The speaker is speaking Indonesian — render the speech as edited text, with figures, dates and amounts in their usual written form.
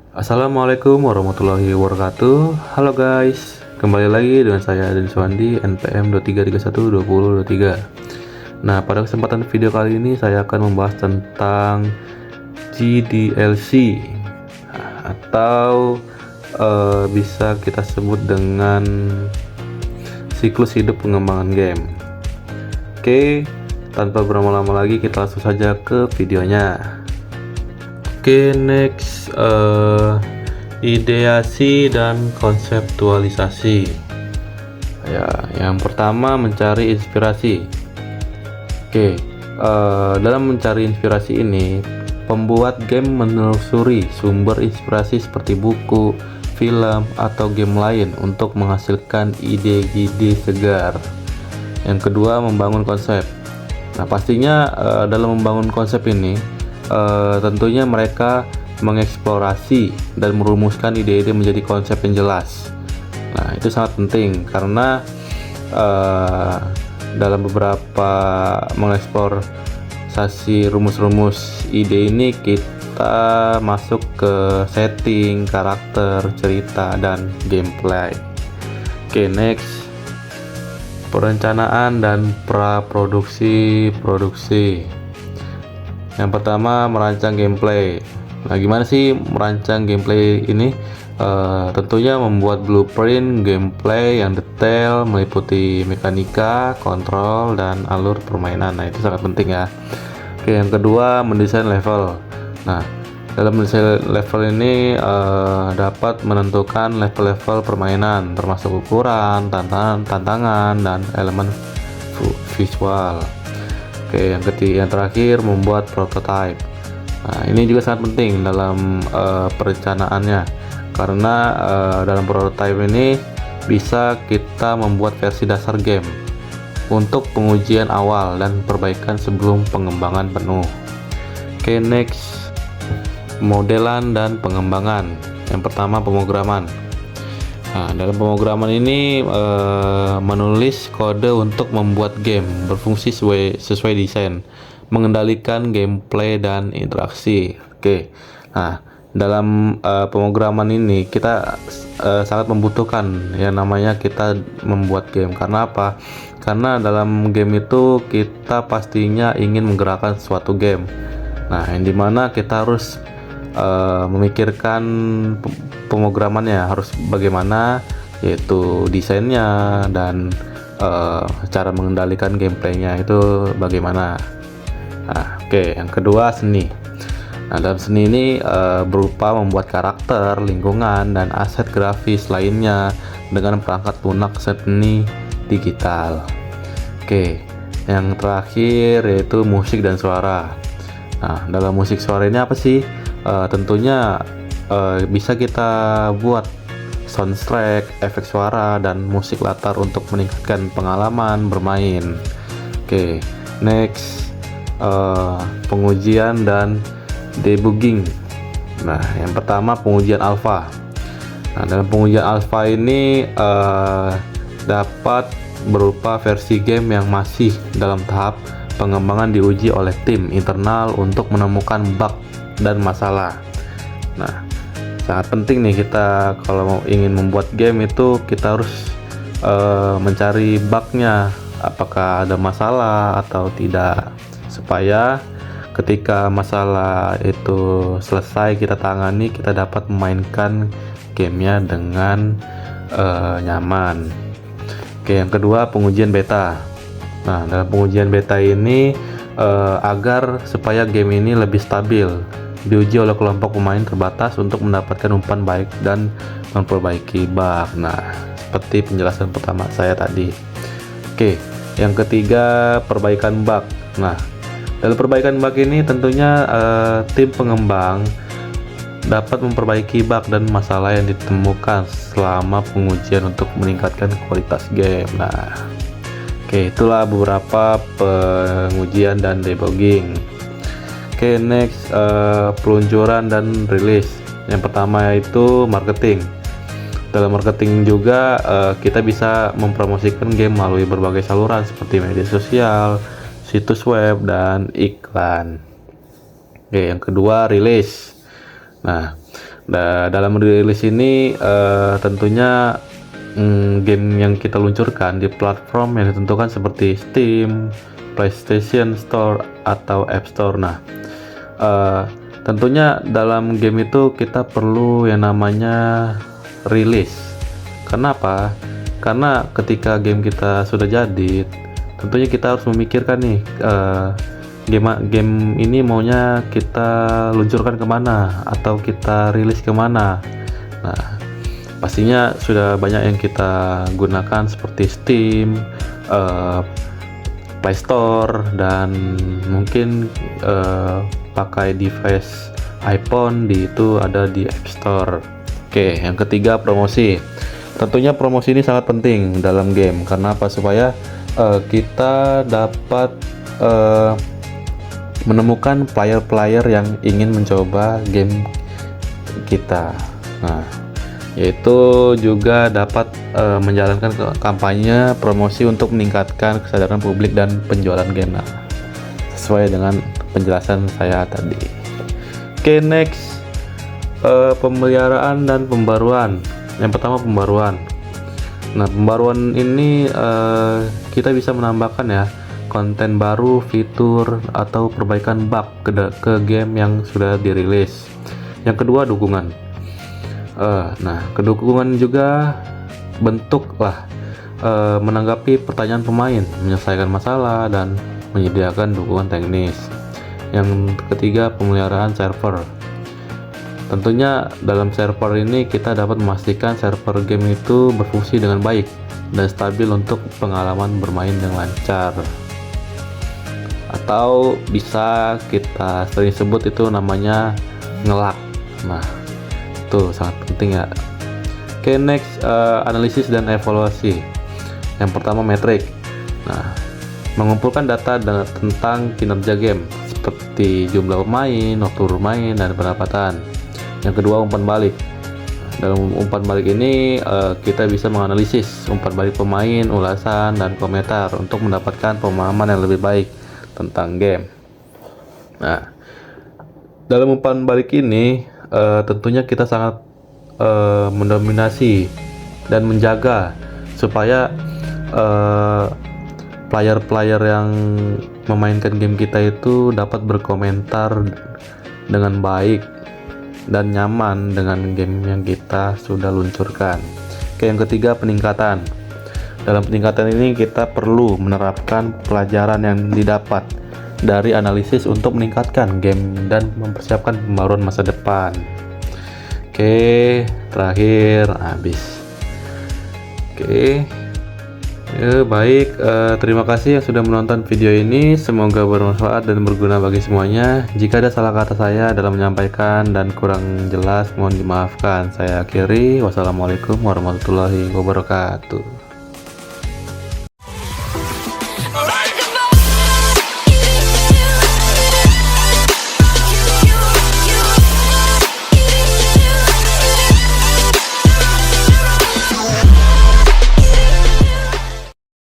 Assalamualaikum warahmatullahi wabarakatuh. Halo guys, kembali lagi dengan saya Denis Wandi, NPM 23312023. Nah, pada kesempatan video kali ini saya akan membahas tentang GDLC atau bisa kita sebut dengan siklus hidup pengembangan game. Oke, tanpa berlama-lama lagi kita langsung saja ke videonya. Oke, next, ideasi dan konseptualisasi. Ya, yang pertama mencari inspirasi. Oke, dalam mencari inspirasi ini, pembuat game menelusuri sumber inspirasi seperti buku, film, atau game lain untuk menghasilkan ide-ide segar. Yang kedua, membangun konsep. Nah, pastinya dalam membangun konsep ini tentunya mereka mengeksplorasi dan merumuskan ide-ide menjadi konsep yang jelas. Nah, itu sangat penting karena dalam beberapa mengeksplorasi rumus-rumus ide ini kita masuk ke setting, karakter, cerita, dan gameplay. Oke, next, perencanaan dan praproduksi produksi. Yang pertama, merancang gameplay. Nah, gimana sih merancang gameplay ini? Tentunya membuat blueprint gameplay yang detail meliputi mekanika, kontrol, dan alur permainan. Nah, itu sangat penting ya. Oke, yang kedua, mendesain level. Nah, dalam mendesain level ini dapat menentukan level-level permainan, termasuk ukuran, tantangan, dan elemen visual. Oke, yang terakhir, membuat prototype. Nah, ini juga sangat penting dalam perencanaannya karena dalam prototype ini bisa kita membuat versi dasar game untuk pengujian awal dan perbaikan sebelum pengembangan penuh. Oke, next, modelan dan pengembangan. Yang pertama, pemrograman. Nah, dalam pemrograman ini menulis kode untuk membuat game berfungsi sesuai desain, mengendalikan gameplay dan interaksi. Oke, nah dalam pemrograman ini kita sangat membutuhkan yang namanya kita membuat game. Karena apa? Karena dalam game itu kita pastinya ingin menggerakkan suatu game. Nah, yang dimana kita harus memikirkan pemrogramannya harus bagaimana, yaitu desainnya dan cara mengendalikan gameplaynya itu bagaimana. Nah, oke, yang kedua, seni. Nah, dalam seni ini berupa membuat karakter, lingkungan, dan aset grafis lainnya dengan perangkat lunak seni digital. Oke, yang terakhir yaitu musik dan suara. Nah, dalam musik suara ini apa sih? Tentunya bisa kita buat soundtrack, efek suara, dan musik latar untuk meningkatkan pengalaman bermain. Oke, next, pengujian dan debugging. Nah, yang pertama, pengujian alpha. Nah, dalam pengujian alpha ini dapat berupa versi game yang masih dalam tahap pengembangan diuji oleh tim internal untuk menemukan bug dan masalah. Nah, sangat penting nih kita kalau ingin membuat game itu kita harus mencari bugnya, apakah ada masalah atau tidak, supaya ketika masalah itu selesai kita tangani, kita dapat memainkan gamenya dengan nyaman. Oke, yang kedua, pengujian beta. Nah, dalam pengujian beta ini agar supaya game ini lebih stabil, diuji oleh kelompok pemain terbatas untuk mendapatkan umpan baik dan memperbaiki bug. Nah, seperti penjelasan pertama saya tadi. Oke, yang ketiga, perbaikan bug. Nah, dalam perbaikan bug ini tentunya tim pengembang dapat memperbaiki bug dan masalah yang ditemukan selama pengujian untuk meningkatkan kualitas game. Nah, oke, itulah beberapa pengujian dan debugging. Oke, next, peluncuran dan rilis. Yang pertama yaitu marketing. Dalam marketing juga kita bisa mempromosikan game melalui berbagai saluran seperti media sosial, situs web, dan iklan. Oke, yang kedua, rilis. Nah, Dalam rilis ini tentunya game yang kita luncurkan di platform yang ditentukan seperti Steam, PlayStation Store, atau App Store. Nah, tentunya dalam game itu kita perlu yang namanya rilis. Kenapa? Karena ketika game kita sudah jadi, tentunya kita harus memikirkan nih, game ini maunya kita luncurkan kemana atau kita rilis kemana. Nah, pastinya sudah banyak yang kita gunakan seperti Steam, Play Store, dan mungkin pakai device iPhone itu ada di App Store. Oke, yang ketiga, promosi. Tentunya promosi ini sangat penting dalam game. Karena apa? Supaya kita dapat menemukan player-player yang ingin mencoba game kita. Nah, yaitu juga dapat menjalankan kampanye promosi untuk meningkatkan kesadaran publik dan penjualan game. Nah, sesuai dengan penjelasan saya tadi. Oke, next, pemeliharaan dan pembaruan. Yang pertama, pembaruan. Nah, pembaruan ini kita bisa menambahkan ya konten baru, fitur, atau perbaikan bug ke game yang sudah dirilis. Yang kedua, dukungan. Nah, kedukungan juga bentuk lah menanggapi pertanyaan pemain, menyelesaikan masalah, dan menyediakan dukungan teknis. Yang ketiga, pemeliharaan server. Tentunya dalam server ini kita dapat memastikan server game itu berfungsi dengan baik dan stabil untuk pengalaman bermain yang lancar. Atau bisa kita sering sebut itu namanya ngelak. Nah, itu sangat penting ya. Oke, next, analisis dan evaluasi. Yang pertama, metrik. Nah, mengumpulkan data tentang kinerja game seperti jumlah pemain, waktu bermain, dan pendapatan. Yang kedua, umpan balik. Dalam umpan balik ini kita bisa menganalisis umpan balik pemain, ulasan, dan komentar untuk mendapatkan pemahaman yang lebih baik tentang game. Nah, dalam umpan balik ini tentunya kita sangat mendominasi dan menjaga supaya player-player yang memainkan game kita itu dapat berkomentar dengan baik dan nyaman dengan game yang kita sudah luncurkan. Oke, yang ketiga, peningkatan. Dalam peningkatan ini kita perlu menerapkan pelajaran yang didapat dari analisis untuk meningkatkan game dan mempersiapkan pembaruan masa depan. Oke, terakhir, habis. Oke, baik, terima kasih yang sudah menonton video ini. Semoga bermanfaat dan berguna bagi semuanya. Jika ada salah kata saya dalam menyampaikan dan kurang jelas, mohon dimaafkan. Saya akhiri. Wassalamualaikum warahmatullahi wabarakatuh.